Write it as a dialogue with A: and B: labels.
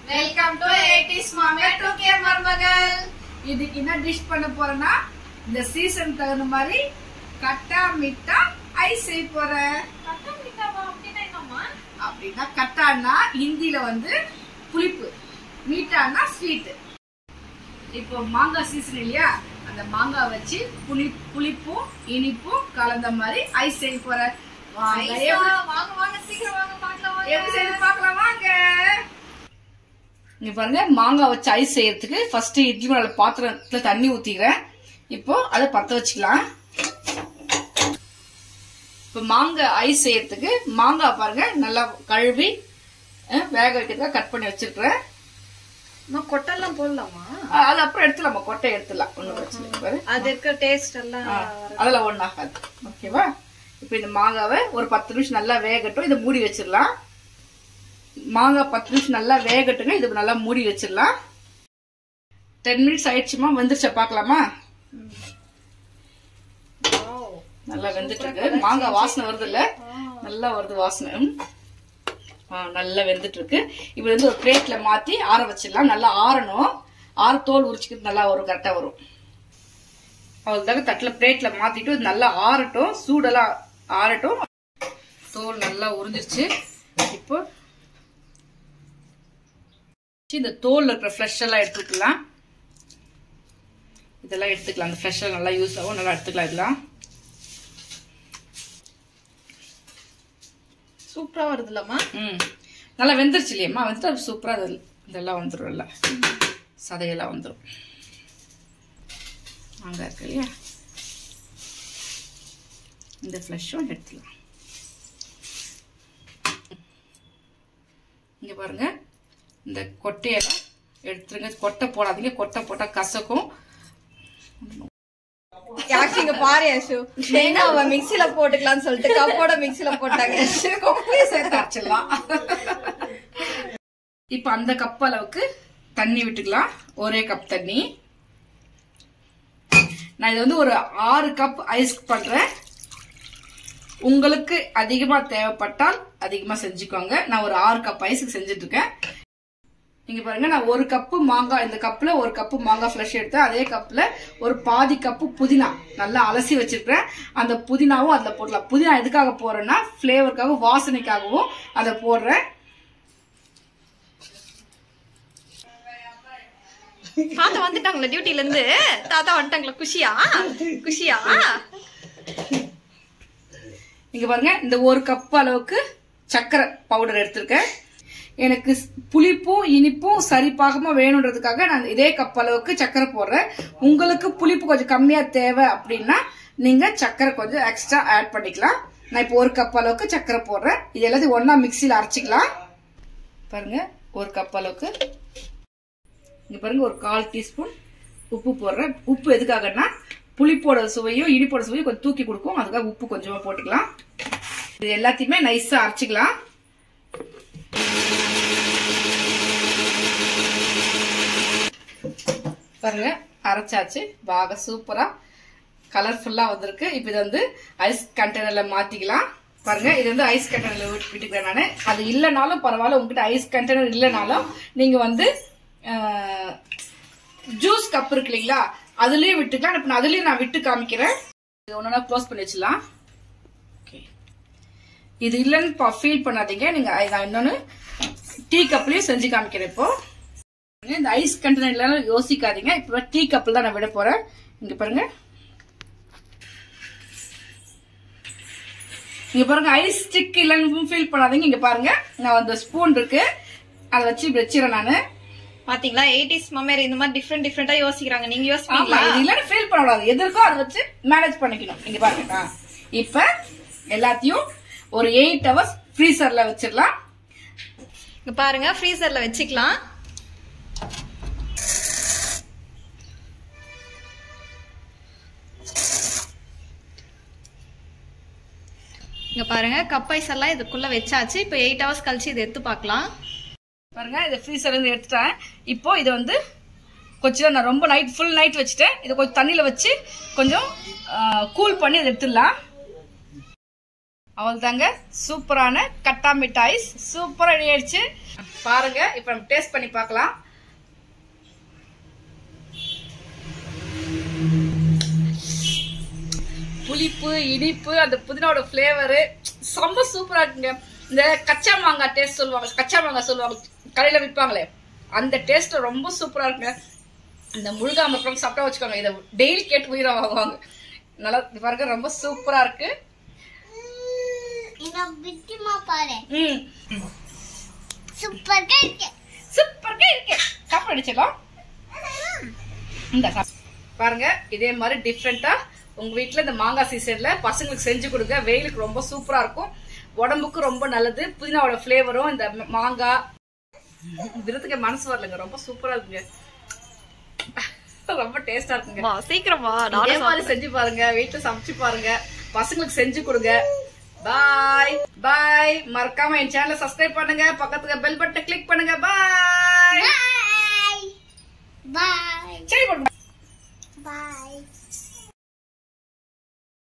A: Welcome to 80s Mama 2K மருமகள். இதுக்கு என்ன டிஷ் பண்ண போறேன்னா இந்த சீசன் தகுந்த மாதிரி கட்டா மிட்டா ஐஸ் செய்ய போறேன்.
B: கட்டா மிட்டாவா அப்படினா என்னம்மா?
A: அப்படினா கட்டானா ஹிந்தில வந்து புளிப்பு, மிட்டானா ஸ்வீட். இப்போ மாங்காய் சீசன் இல்லையா, அந்த மாங்காய் வச்சு புளிப்பும் இனிப்பும் கலந்த மாதிரி ஐஸ் செய்ய போறேன்.
B: வாங்க வாங்க சீக்கிரம் வாங்க பார்க்கலாம்.
A: எப்படி செய்து பார்க்கலாம் வாங்க. இங்க பாருங்க, மாங்காய் வச்சு ஐஸ் செய்யறதுக்கு ஃபர்ஸ்ட் இட்லி மேல பாத்திரத்துல தண்ணி ஊத்திக்கிறேன். இப்போ அதை பத்த வச்சுக்கலாம். இப்போ மாங்காய் ஐஸ் செய்யறதுக்கு மாங்காய் பாருங்க நல்லா கழுவி வேக வைக்கிறதுக்காக கட் பண்ணி வச்சிருக்கிறேன்.
B: கொட்டெல்லாம் போடலாமா?
A: அது அப்புறம் எடுத்துலாமா, கொட்டை எடுத்துலாம், ஒன்னும் பிரச்சனை இல்லை.
B: அது இருக்க டேஸ்ட் எல்லாம்
A: அதெல்லாம் ஒன்னும் ஆகாது. ஓகேவா? இப்ப இந்த மாங்காவை ஒரு 10 நிமிஷம் நல்லா வேகட்டும். இதை மூடி வச்சிடலாம். மாங்காய் 10 நிமிஷம் நல்லா வேகட்டுங்க. இது நல்லா மூடி வச்சிடலாம். 10 மினிட்ஸ் ஆயிடுச்சுமா, வெந்துருச்சா பாக்கலாமா? நல்லா வெந்துட்டு இருக்கு. மாங்காய் வாசனை வருது இல்ல, நல்லா வருது வாசனை. நல்லா வெந்துட்டு இருக்கு. இப்ப வந்து ஒரு பிளேட்ல மாத்தி ஆற வச்சிடலாம். நல்லா ஆறணும். ஆற தோல் உரிச்சுக்கிட்டு நல்லா வரும், கரெக்டா வரும். அவ்வளவுதாங்க. தட்டுல பிளேட்ல மாத்திட்டு நல்லா ஆறட்டும், சூடெல்லாம் ஆறட்டும். தோல் நல்லா உறிஞ்சிருச்சு. இப்போ இந்த தோல் இருக்கிற ஃப்ளஷ் எல்லாம் எடுத்துக்கலாம். இதெல்லாம் எடுத்துக்கலாம். அந்த ஃப்ளஷ் எல்லாம் நல்லா யூஸ் ஆகும், நல்லா எடுத்துக்கலாம். இதெல்லாம்
B: சூப்பரா வருதுலமா.
A: நல்லா வெந்துருச்சு இல்லையம்மா, வந்துட்டு சூப்பரா இதெல்லாம் வந்துடும், சதையெல்லாம் வந்துடும். மாங்காய் இருக்கு இல்லையா, இந்த ஃப்ளஷும் எடுத்துக்கலாம். இங்க பாருங்க, இந்த கொட்டையெல்லாம் எடுத்துருங்க. கொட்டை போடாதீங்க, கொட்டை போட்டா கசக்கும்.
B: இங்க பாரு யசு, தேங்காவை மிக்ஸில போட்டுக்கலாம்னு சொல்லிட்டு கப்போட மிக்ஸில போட்டாங்க.
A: இப்ப அந்த கப் அளவுக்கு தண்ணி விட்டுக்கலாம். ஒரே கப் தண்ணி. நான் இது வந்து ஒரு 6 கப் ஐஸ் பண்றேன். உங்களுக்கு அதிகமா தேவைப்பட்டால் அதிகமா செஞ்சுக்கோங்க. நான் ஒரு 6 கப் ஐஸுக்கு செஞ்சுட்டு இருக்கேன். நீங்க பாருங்க, நான் ஒரு கப்பு மாங்காய், இந்த கப்ல ஒரு கப்பு மாங்காய் ஃப்ளஷ் எடுத்தேன். அதே கப்ல ஒரு பாதி கப்பு புதினா நல்லா அலசி வச்சிருக்கேன். அந்த புதினாவும் அதுல போடலாம். புதினா எதுக்காக போடுறேன்னா பிளேவருக்காக, வாசனைக்காகவும் அதை போடுறேன்.
B: தாத்தா வந்துட்டாங்களா டியூட்டில இருந்து? தாத்தா வந்துட்டாங்களா? குஷியா குஷியா?
A: இங்க பாருங்க, இந்த ஒரு கப் அளவுக்கு சர்க்கரை பவுடர் எடுத்திருக்கேன். எனக்கு புளிப்பும் இனிப்பும் சரிபாகமா வேணுன்றதுக்காக நான் இதே கப் அளவுக்கு சர்க்கரை போடுறேன். உங்களுக்கு புளிப்பு கொஞ்சம் கம்மியா தேவை அப்படின்னா நீங்க சர்க்கரை கொஞ்சம் எக்ஸ்ட்ரா ஆட் பண்ணிக்கலாம். நான் இப்போ ஒரு கப் அளவுக்கு சர்க்கரை போடுறேன். இது எல்லாத்தையும் ஒன்னா மிக்சியில அரைச்சிக்கலாம். பாருங்க, ஒரு கப் அளவுக்கு. இங்க பாருங்க, ஒரு 1/4 டீஸ்பூன் உப்பு போடுறேன். உப்பு எதுக்காகன்னா புளிப்போட சுவையும் இனிப்போட சுவையும் கொஞ்சம் தூக்கி கொடுக்கும். அதுக்காக உப்பு கொஞ்சமா போட்டுக்கலாம். இது எல்லாத்தையுமே நைஸா அரைச்சிக்கலாம். பாருங்க, அரைச்சாச்சு. பாக சூப்பரா கலர்ஃபுல்லா வந்திருக்கு. இப்ப இது வந்து ஐஸ் கண்டெய்னர்ல மாத்திக்கலாம். பாருங்க, இது வந்து ஐஸ் கண்டெய்னர்ல விட்டுக்கிறேன் நானு. அது இல்லைனாலும் பரவாயில்ல, உங்ககிட்ட ஐஸ் கண்டெய்னர் இல்லைனாலும் நீங்க வந்து ஜூஸ் கப் இருக்கு இல்லைங்களா, அதுலயும் விட்டுக்கலாம். இப்ப அதுலயும் நான் விட்டு காமிக்கிறேன். இது ஒன்னா க்ளோஸ் பண்ணி வச்சுலாம். இது இல்லைன்னு ஃபீல் பண்ணாதீங்க. நீங்க இன்னொன்னு டீ கப்லயும் செஞ்சு காமிக்கிறேன். இப்போ இந்த ஐஸ் கண்டெய்னர்ல யோசிக்காதீங்க. இப்ப டீ கப்ல தான் நான் விட போறேன். இங்க பாருங்க, இங்க பாருங்க, ஐஸ் ஸ்டிக் இல்லன்னு ஃபீல் பண்ணாதீங்க. இங்க பாருங்க, நான் அந்த ஸ்பூன் இருக்கு, அதை வச்சு வச்சிரேன் நானு.
B: பாத்தீங்களா, 80s மம்மேர் இந்த மாதிரி டிஃபரெண்டா யோசிக்கிறாங்க. நீங்க யோசிப்பீங்களா?
A: இது இல்லன்னு ஃபீல் பண்ணக்கூடாது. எதற்கோ அதை வச்சு மேனேஜ் பண்ணிக்கணும். இங்க பாருங்க, இப்ப எல்லாத்தையும் ஒரு 8 ஹவர்ஸ் ஃப்ரீசர்ல வச்சிடலாம்.
B: இங்க பாருங்க, ஃப்ரீசர்ல வச்சுக்கலாம். இங்க பாருங்க, கப் ஐஸ் எல்லாம் இதுக்குள்ள வச்சாச்சு. இப்போ 8 ஹவர்ஸ் கழிச்சு இதை எடுத்து பார்க்கலாம்.
A: பாருங்க, இதை ஃப்ரீசர்ல இருந்து எடுத்துட்டேன். இப்போ இது வந்து கொஞ்சம் நான் ரொம்ப நைட் ஃபுல் நைட் வச்சுட்டேன். இதை கொஞ்சம் தண்ணியில வச்சு கொஞ்சம் கூல் பண்ணி அதை எடுத்துடலாம். அவள் தாங்க சூப்பரான கட்டா மிட்டாய் சூப்பரா ரெடி ஆயிடுச்சு பாருங்க. இப்ப நம்ம டேஸ்ட் பண்ணி பார்க்கலாம். புளிப்பு இனிப்பு அந்த புதினாவோட ஃபிளேவரு ரொம்ப சூப்பரா இருக்குங்க. இந்த கச்சா மாங்காய் டேஸ்ட் சொல்லுவாங்க, கச்சா மாங்காய் சொல்லுவாங்க கடையில விற்பாங்களே, அந்த டேஸ்ட் ரொம்ப சூப்பரா இருக்குங்க. இந்த முழுகாம அப்புறம் சாப்பிட்டா வச்சுக்கோங்க, இதை டெய்லி கேட்டு உயிரை வாங்குவாங்க. நல்லா பாருங்க, ரொம்ப சூப்பரா இருக்கு. சாப்பிட அடிச்சிடலாம். இந்த பாருங்க, இதே மாதிரி டிஃப்ரெண்டா உங்க வீட்டுல இந்த மாங்காய் சீசன்ல பசங்களுக்கு செஞ்சு கொடுங்க. வெயிலுக்கு ரொம்ப சூப்பரா இருக்கும், உடம்புக்கு ரொம்ப நல்லது. புதினாவோட ஃபிளேவரும் இந்த மாங்காய் விருதுக்கு மனசு வரலங்க, ரொம்ப சூப்பரா இருக்குங்க, ரொம்ப டேஸ்டா இருக்குங்க.
B: சீக்கிரமா
A: இதே மாதிரி செஞ்சு பாருங்க, வீட்டுல சமைச்சு பாருங்க, பசங்களுக்கு செஞ்சு கொடுங்க. பாய் பாய். மறக்காம என் சேனலை சப்ஸ்கிரைப் பண்ணுங்க, பக்கத்துல பெல் பட்டனை கிளிக் பண்ணுங்க. பாய் பாய். சரி பாய்.